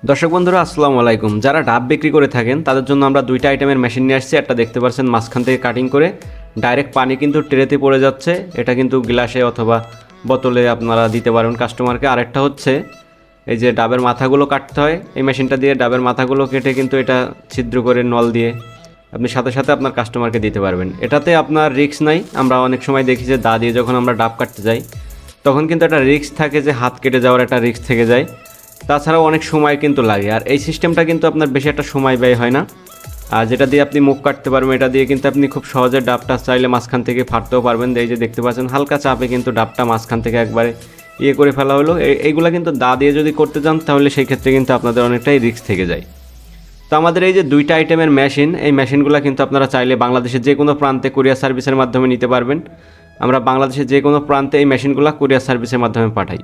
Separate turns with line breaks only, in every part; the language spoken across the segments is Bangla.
দর্শক বন্ধুরা আসসালামু আলাইকুম। যারা ডাব বিক্রি করে থাকেন তাদের জন্য আমরা দুইটা আইটেমের মেশিন নিয়ে আসছি। একটা দেখতে পাচ্ছেন মাঝখান থেকে কাটিং করে ডাইরেক্ট পানি কিন্তু ট্রেতে পড়ে যাচ্ছে, এটা কিন্তু গ্লাসে অথবা বোতলে আপনারা দিতে পারেন কাস্টমারকে। আরেকটা হচ্ছে এই যে ডাবের মাথাগুলো কাটতে হয়, এই মেশিনটা দিয়ে ডাবের মাথাগুলো কেটে কিন্তু এটা ছিদ্র করে নল দিয়ে আপনি সাথে সাথে আপনার কাস্টমারকে দিতে পারবেন। এটাতে আপনার রিস্ক নাই। আমরা অনেক সময় দেখি যে দা দিয়ে যখন আমরা ডাব কাটতে যাই তখন কিন্তু একটা রিস্ক থাকে যে হাত কেটে যাওয়ার একটা রিস্ক থেকে যায়, তাছাড়াও অনেক সময় কিন্তু লাগে। আর এই সিস্টেমটা কিন্তু আপনার বেশি একটা সময় ব্যয় হয় না। আর যেটা দিয়ে আপনি মুখ কাটতে পারবেন, এটা দিয়ে কিন্তু আপনি খুব সহজে ডাবটা চাইলে মাঝখান থেকে ফাটতেও পারবেন। এই যে দেখতে পাচ্ছেন হালকা চাপে কিন্তু ডাবটা মাঝখান থেকে একবারে করে ফেলা হলো। এইগুলা কিন্তু দা দিয়ে যদি করতে যান তাহলে সেই ক্ষেত্রে কিন্তু আপনাদের অনেকটাই রিস্ক থেকে যায়। তো আমাদের এই যে দুইটা আইটেমের মেশিন, এই মেশিনগুলো কিন্তু আপনারা চাইলে বাংলাদেশের যে কোনো প্রান্তে কুরিয়ার সার্ভিসের মাধ্যমে নিতে পারবেন। আমরা বাংলাদেশের যে কোনো প্রান্তে এই মেশিনগুলো কুরিয়ার সার্ভিসের মাধ্যমে পাঠাই।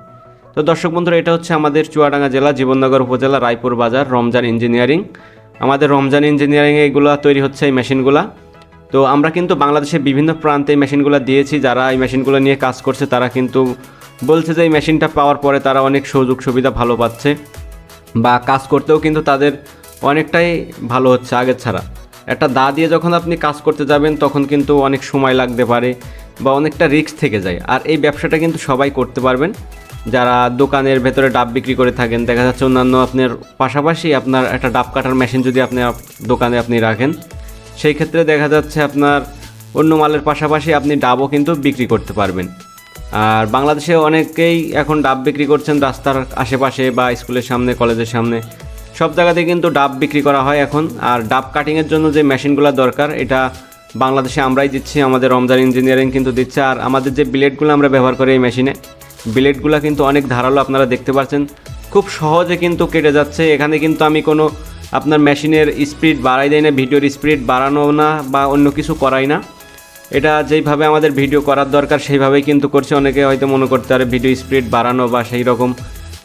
তো দর্শক বন্ধুরা, এটা হচ্ছে আমাদের চুয়াডাঙ্গা জেলা জীবননগর উপজেলা রায়পুর বাজার রমজান ইঞ্জিনিয়ারিং। আমাদের রমজান ইঞ্জিনিয়ারিংয়ে এগুলো তৈরি হচ্ছে এই মেশিনগুলো। তো আমরা কিন্তু বাংলাদেশের বিভিন্ন প্রান্তে এই মেশিনগুলো দিয়েছি। যারা এই মেশিনগুলো নিয়ে কাজ করছে তারা কিন্তু বলছে যে এই মেশিনটা পাওয়ার পরে তারা অনেক সুযোগ সুবিধা ভালো পাচ্ছে, বা কাজ করতেও কিন্তু তাদের অনেকটাই ভালো হচ্ছে আগের ছাড়া। একটা দা দিয়ে যখন আপনি কাজ করতে যাবেন তখন কিন্তু অনেক সময় লাগতে পারে বা অনেকটা রিস্ক থেকে যায়। আর এই ব্যবসাটা কিন্তু সবাই করতে পারবেন। যারা দোকানের ভেতরে ডাব বিক্রি করে থাকেন, দেখা যাচ্ছে অন্যান্য আপনার পাশাপাশি আপনার একটা ডাব কাটার মেশিন যদি আপনি দোকানে আপনি রাখেন, সেই ক্ষেত্রে দেখা যাচ্ছে আপনার অন্য মালের পাশাপাশি আপনি ডাবও কিন্তু বিক্রি করতে পারবেন। আর বাংলাদেশে অনেকেই এখন ডাব বিক্রি করছেন রাস্তার আশেপাশে বা স্কুলের সামনে, কলেজের সামনে, সব জায়গাতে কিন্তু ডাব বিক্রি করা হয় এখন। আর ডাব কাটিংয়ের জন্য যে মেশিনগুলো দরকার এটা বাংলাদেশে আমরাই দিচ্ছি, আমাদের রমজান ইঞ্জিনিয়ারিং কিন্তু দিচ্ছে। আর আমাদের যে ব্লেডগুলো আমরা ব্যবহার করি এই মেশিনে, ব্লেডগুলো কিন্তু অনেক ধারালো, আপনারা দেখতে পাচ্ছেন খুব সহজে কিন্তু কেটে যাচ্ছে। এখানে কিন্তু আমি কোনো আপনার মেশিনের স্পিড বাড়াই দেয় না, ভিডিওর স্পিড বাড়ানো না বা অন্য কিছু করাই না। এটা যেইভাবে আমাদের ভিডিও করার দরকার সেইভাবেই কিন্তু করছে। অনেকে হয়তো মনে করতে পারে ভিডিও স্পিড বাড়ানো বা সেই রকম,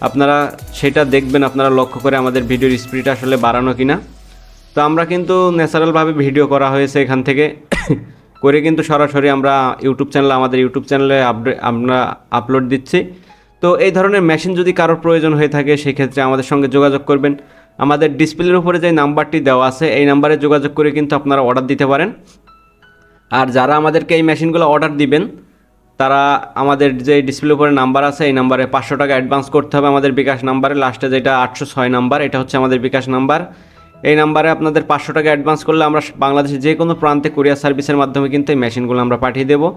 আপনারা সেটা দেখবেন, আপনারা লক্ষ্য করে আমাদের ভিডিওর স্পিড আসলে বাড়ানো কিনা। তো আমরা কিন্তু ন্যাচারালভাবে ভিডিও করা হয়েছে এখান থেকে করে কিন্তু সরাসরি আমরা আমাদের ইউটিউব চ্যানেলে আমরা আপলোড দিচ্ছি। তো এই ধরনের মেশিন যদি কারোর প্রয়োজন হয়ে থাকে সেক্ষেত্রে আমাদের সঙ্গে যোগাযোগ করবেন। আমাদের ডিসপ্লের উপরে যে নাম্বারটি দেওয়া আছে এই নাম্বারে যোগাযোগ করে কিন্তু আপনারা অর্ডার দিতে পারেন। আর যারা আমাদেরকে এই মেশিনগুলো অর্ডার দিবেন তারা আমাদের যে ডিসপ্লের উপরে নাম্বার আছে এই নাম্বারে 500 টাকা অ্যাডভান্স করতে হবে আমাদের বিকাশ নাম্বারে, লাস্টে যেটা 806 নাম্বার, এটা হচ্ছে আমাদের বিকাশ নাম্বার। এই নাম্বারে আপনাদের 500 টাকা অ্যাডভান্স করলে আমরা বাংলাদেশের যে কোনো প্রান্তে কুরিয়ার সার্ভিসের মাধ্যমে কিন্তু এই মেশিনগুলো আমরা পাঠিয়ে দেবো।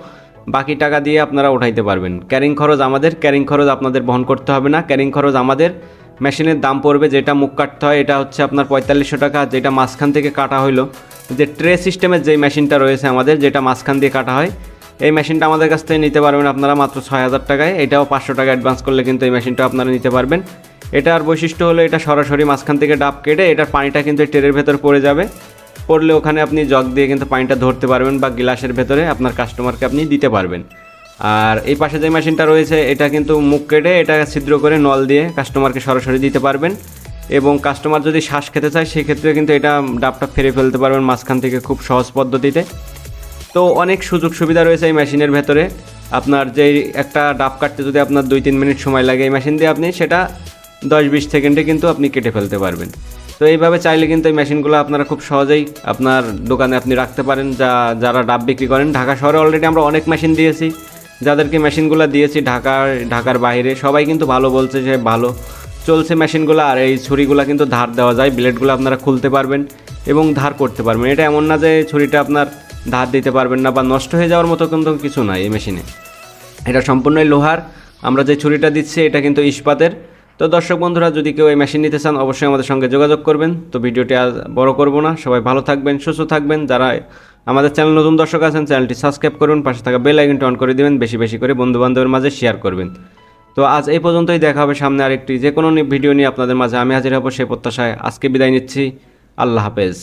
বাকি টাকা দিয়ে আপনারা উঠাইতে পারবেন। ক্যারিং খরচ আমাদের, ক্যারিং খরচ আপনাদের বহন করতে হবে না। ক্যারিং খরচ আমাদের। মেশিনের দাম পড়বে, যেটা মুখ কাটতে হয় এটা হচ্ছে আপনার 4500 টাকা, যেটা মাঝখান থেকে কাটা হইলো, যে ট্রে সিস্টেমের যে মেশিনটা রয়েছে আমাদের, যেটা মাঝখান দিয়ে কাটা হয়, এই মেশিনটা আমাদের কাছ থেকে নিতে পারবেন আপনারা মাত্র 6000 টাকায়। এটাও 500 টাকা অ্যাডভান্স করলে কিন্তু এই মেশিনটা আপনারা নিতে পারবেন। এটার বৈশিষ্ট্য হলো এটা সরাসরি মাঝখান থেকে ডাব কেটে এটার পানিটা কিন্তু ট্রের ভেতর পড়ে যাবে, পড়লে ওখানে আপনি জগ দিয়ে কিন্তু পানিটা ধরতে পারবেন বা গ্লাসের ভেতরে আপনার কাস্টমারকে আপনি দিতে পারবেন। আর এই পাশে যে মেশিনটা রয়েছে এটা কিন্তু মুখ কেটে এটা ছিদ্র করে নল দিয়ে কাস্টমারকে সরাসরি দিতে পারবেন। এবং কাস্টমার যদি শ্বাস খেতে চায় সেক্ষেত্রে কিন্তু এটা ডাবটা ফেরে ফেলতে পারবেন মাঝখান থেকে খুব সহজ পদ্ধতিতে। তো অনেক সুযোগ সুবিধা রয়েছে এই মেশিনের ভেতরে। আপনার যেই একটা ডাব কাটতে যদি আপনার 2-3 মিনিট সময় লাগে, এই মেশিন দিয়ে আপনি সেটা 10-20 সেকেন্ডে কিন্তু আপনি কেটে ফেলতে পারবেন। তো এইভাবে চাইলে কিন্তু এই মেশিনগুলো আপনারা খুব সহজেই আপনার দোকানে আপনি রাখতে পারেন। যারা ডাব বিক্রি করেন, ঢাকা শহরে অলরেডি আমরা অনেক মেশিন দিয়েছি, যাদেরকে মেশিনগুলো দিয়েছি ঢাকার বাইরে সবাই কিন্তু ভালো বলছে যে ভালো চলছে মেশিনগুলো। আর এই ছুরিগুলো কিন্তু ধার দেওয়া যায়, ব্লেডগুলো আপনারা খুলতে পারবেন এবং ধার করতে পারবেন। এটা এমন না যে ছুরিটা আপনার ধার দিতে পারবেন না বা নষ্ট হয়ে যাওয়ার মতো কিন্তু কিছু নাই এই মেশিনে। এটা সম্পূর্ণই লোহার। আমরা যে ছুরিটা দিচ্ছি এটা কিন্তু ইস্পাতের। তো দর্শক বন্ধুরা, যদি কেউ এই মেশিন নিতে চান অবশ্যই আমাদের সঙ্গে যোগাযোগ করবেন। তো ভিডিওটি আর বড় করব না, সবাই ভালো থাকবেন, সুস্থ থাকবেন। যারা আমাদের চ্যানেল নতুন দর্শক আছেন চ্যানেলটি সাবস্ক্রাইব করুন, পাশে থাকা বেল আইকনটি অন করে দিবেন, বেশি বেশি করে বন্ধুবান্ধবের মাঝে শেয়ার করবেন। তো আজ এই পর্যন্তই, দেখা হবে সামনে আরেকটি যে কোনো ভিডিও নিয়ে আপনাদের মাঝে আমি হাজির হব সেই প্রত্যাশায় আজকে বিদায় নিচ্ছি। আল্লাহ হাফেজ।